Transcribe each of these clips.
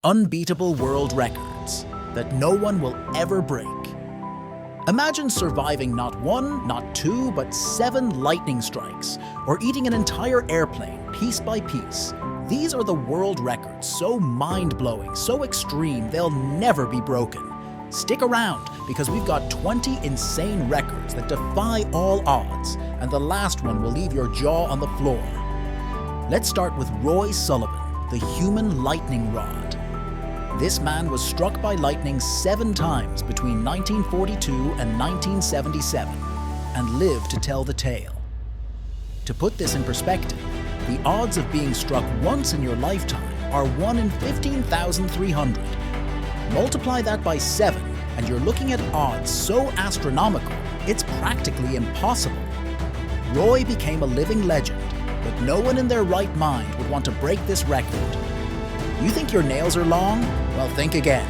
unbeatable world records that no one will ever break. Imagine surviving not one, not two, but 7 lightning strikes, or eating an entire airplane piece by piece. These are the world records, so mind-blowing, so extreme, they'll never be broken. Stick around, because we've got 20 insane records that defy all odds, and the last one will leave your jaw on the floor. Let's start with Roy Sullivan, the human lightning rod. This man was struck by lightning 7 times between 1942 and 1977, and lived to tell the tale. To put this in perspective, the odds of being struck once in your lifetime are 1 in 15,300. Multiply that by 7, and you're looking at odds so astronomical, it's practically impossible. Roy became a living legend, but no one in their right mind would want to break this record. You think your nails are long? Well, think again.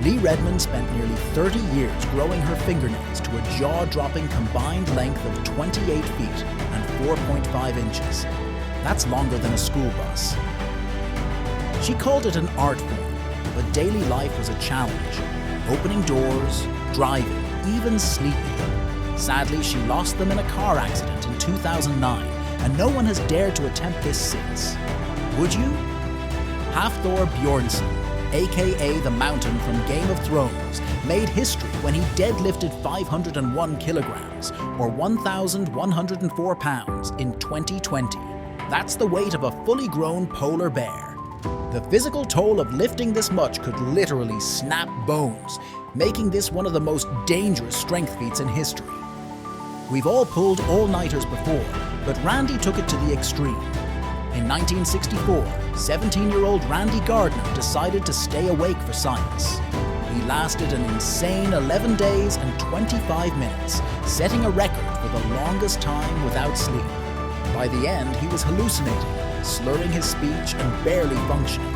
Lee Redmond spent nearly 30 years growing her fingernails to a jaw-dropping combined length of 28 feet and 4.5 inches. That's longer than a school bus. She called it an art form, but daily life was a challenge. Opening doors, driving, even sleeping. Sadly, she lost them in a car accident in 2009, and no one has dared to attempt this since. Would you? Hafthor Bjornsson, aka the Mountain from Game of Thrones, made history when he deadlifted 501 kilograms, or 1,104 pounds, in 2020. That's the weight of a fully grown polar bear. The physical toll of lifting this much could literally snap bones, making this one of the most dangerous strength feats in history. We've all pulled all-nighters before, but Randy took it to the extreme. In 1964, 17-year-old Randy Gardner decided to stay awake for science. He lasted an insane 11 days and 25 minutes, setting a record for the longest time without sleep. By the end, he was hallucinating, slurring his speech and barely functioning.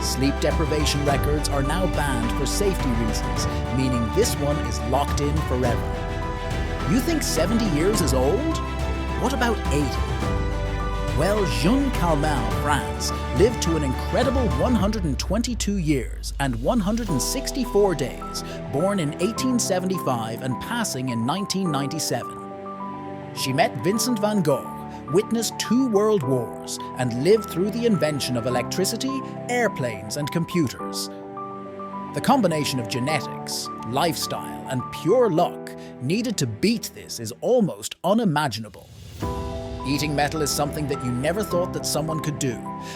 Sleep deprivation records are now banned for safety reasons, meaning this one is locked in forever. You think 70 years is old? What about 80? Well, Jean Calment, France, lived to an incredible 122 years and 164 days, born in 1875 and passing in 1997. She met Vincent van Gogh, witnessed 2 world wars, and lived through the invention of electricity, airplanes, and computers. The combination of genetics, lifestyle, and pure luck needed to beat this is almost unimaginable. Eating metal is something that you never thought that someone could do,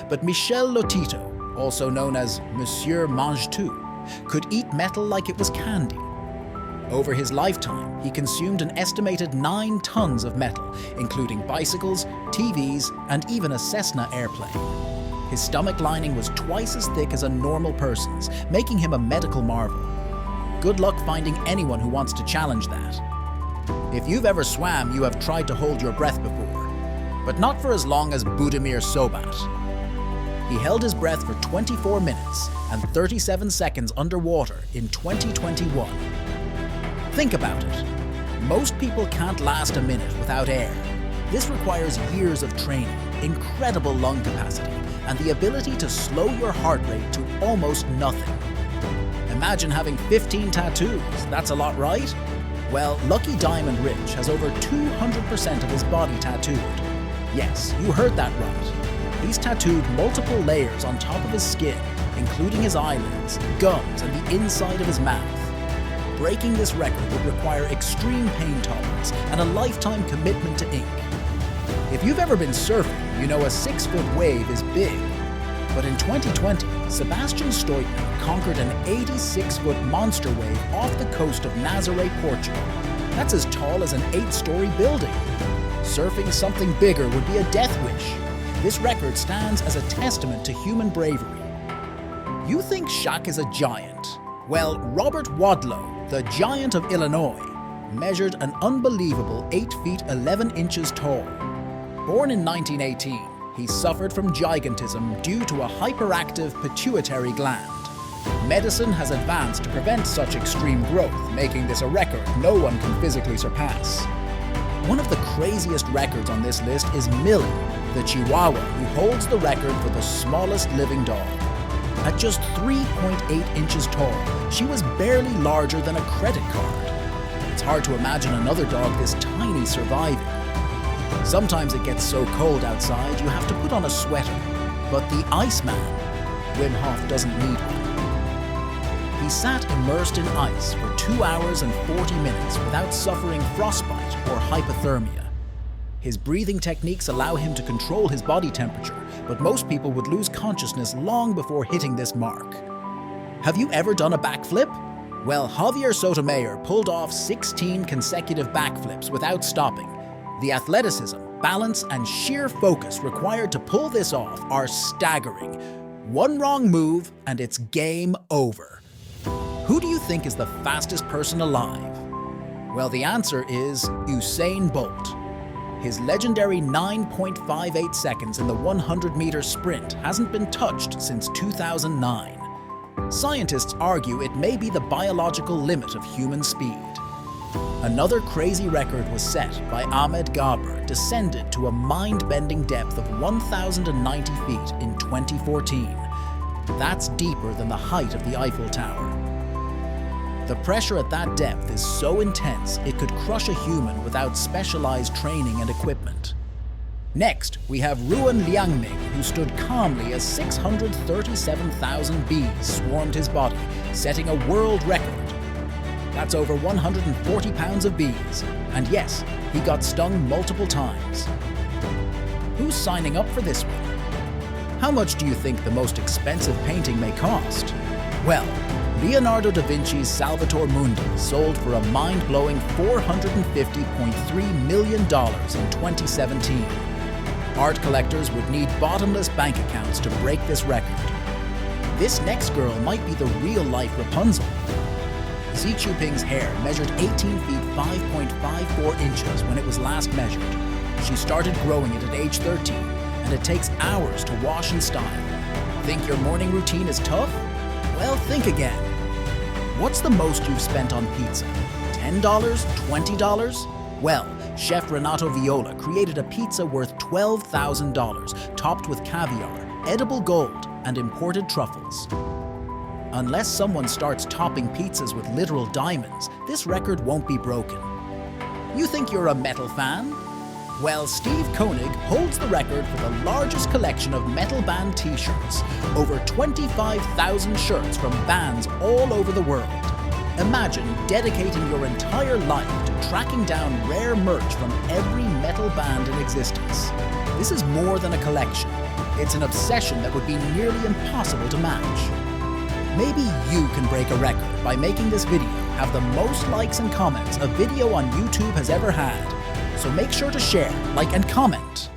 but Michel Lotito, also known as Monsieur Mange-Tout, could eat metal like it was candy. Over his lifetime, he consumed an estimated 9 tons of metal, including bicycles, TVs, and even a Cessna airplane. His stomach lining was twice as thick as a normal person's, making him a medical marvel. Good luck finding anyone who wants to challenge that. If you've ever swam, you have tried to hold your breath before, but not for as long as Budimir Sobat. He held his breath for 24 minutes and 37 seconds underwater in 2021. Think about it. Most people can't last a minute without air. This requires years of training, incredible lung capacity, and the ability to slow your heart rate to almost nothing. Imagine having 15 tattoos, that's a lot, right? Well, Lucky Diamond Rich has over 200% of his body tattooed. Yes, you heard that right. He's tattooed multiple layers on top of his skin, including his eyelids, gums, and the inside of his mouth. Breaking this record would require extreme pain tolerance and a lifetime commitment to ink. If you've ever been surfing, you know a 6-foot wave is big. But in 2020, Sebastian Stoitner conquered an 86-foot monster wave off the coast of Nazaré, Portugal. That's as tall as an 8-story building. Surfing something bigger would be a death wish. This record stands as a testament to human bravery. You think Shaq is a giant? Well, Robert Wadlow, the Giant of Illinois, measured an unbelievable 8 feet 11 inches tall. Born in 1918, he suffered from gigantism due to a hyperactive pituitary gland. Medicine has advanced to prevent such extreme growth, making this a record no one can physically surpass. One of the craziest records on this list is Millie, the Chihuahua, who holds the record for the smallest living dog. At just 3.8 inches tall, she was barely larger than a credit card. It's hard to imagine another dog this tiny surviving. Sometimes it gets so cold outside you have to put on a sweater, but the Iceman, Wim Hof, doesn't need one. He sat immersed in ice for 2 hours and 40 minutes without suffering frostbite or hypothermia. His breathing techniques allow him to control his body temperature, but most people would lose consciousness long before hitting this mark. Have you ever done a backflip? Well, Javier Sotomayor pulled off 16 consecutive backflips without stopping. The athleticism, balance, and sheer focus required to pull this off are staggering. One wrong move and it's game over. Who do you think is the fastest person alive? Well, the answer is Usain Bolt. His legendary 9.58 seconds in the 100-meter sprint hasn't been touched since 2009. Scientists argue it may be the biological limit of human speed. Another crazy record was set by Ahmed Gabr, descended to a mind-bending depth of 1,090 feet in 2014. That's deeper than the height of the Eiffel Tower. The pressure at that depth is so intense it could crush a human without specialized training and equipment. Next, we have Ruan Liangming, who stood calmly as 637,000 bees swarmed his body, setting a world record. That's over 140 pounds of bees. And yes, he got stung multiple times. Who's signing up for this one? How much do you think the most expensive painting may cost? Well, Leonardo da Vinci's Salvator Mundi sold for a mind-blowing $450.3 million in 2017. Art collectors would need bottomless bank accounts to break this record. This next girl might be the real-life Rapunzel. Xi Jinping's hair measured 18 feet 5.54 inches when it was last measured. She started growing it at age 13, and it takes hours to wash and style. Think your morning routine is tough? Well, think again. What's the most you've spent on pizza? $10? $20? Well, Chef Renato Viola created a pizza worth $12,000, topped with caviar, edible gold, and imported truffles. Unless someone starts topping pizzas with literal diamonds, this record won't be broken. You think you're a metal fan? Well, Steve Koenig holds the record for the largest collection of metal band t-shirts, over 25,000 shirts from bands all over the world. Imagine dedicating your entire life to tracking down rare merch from every metal band in existence. This is more than a collection. It's an obsession that would be nearly impossible to match. Maybe you can break a record by making this video have the most likes and comments a video on YouTube has ever had. So make sure to share, like, and comment.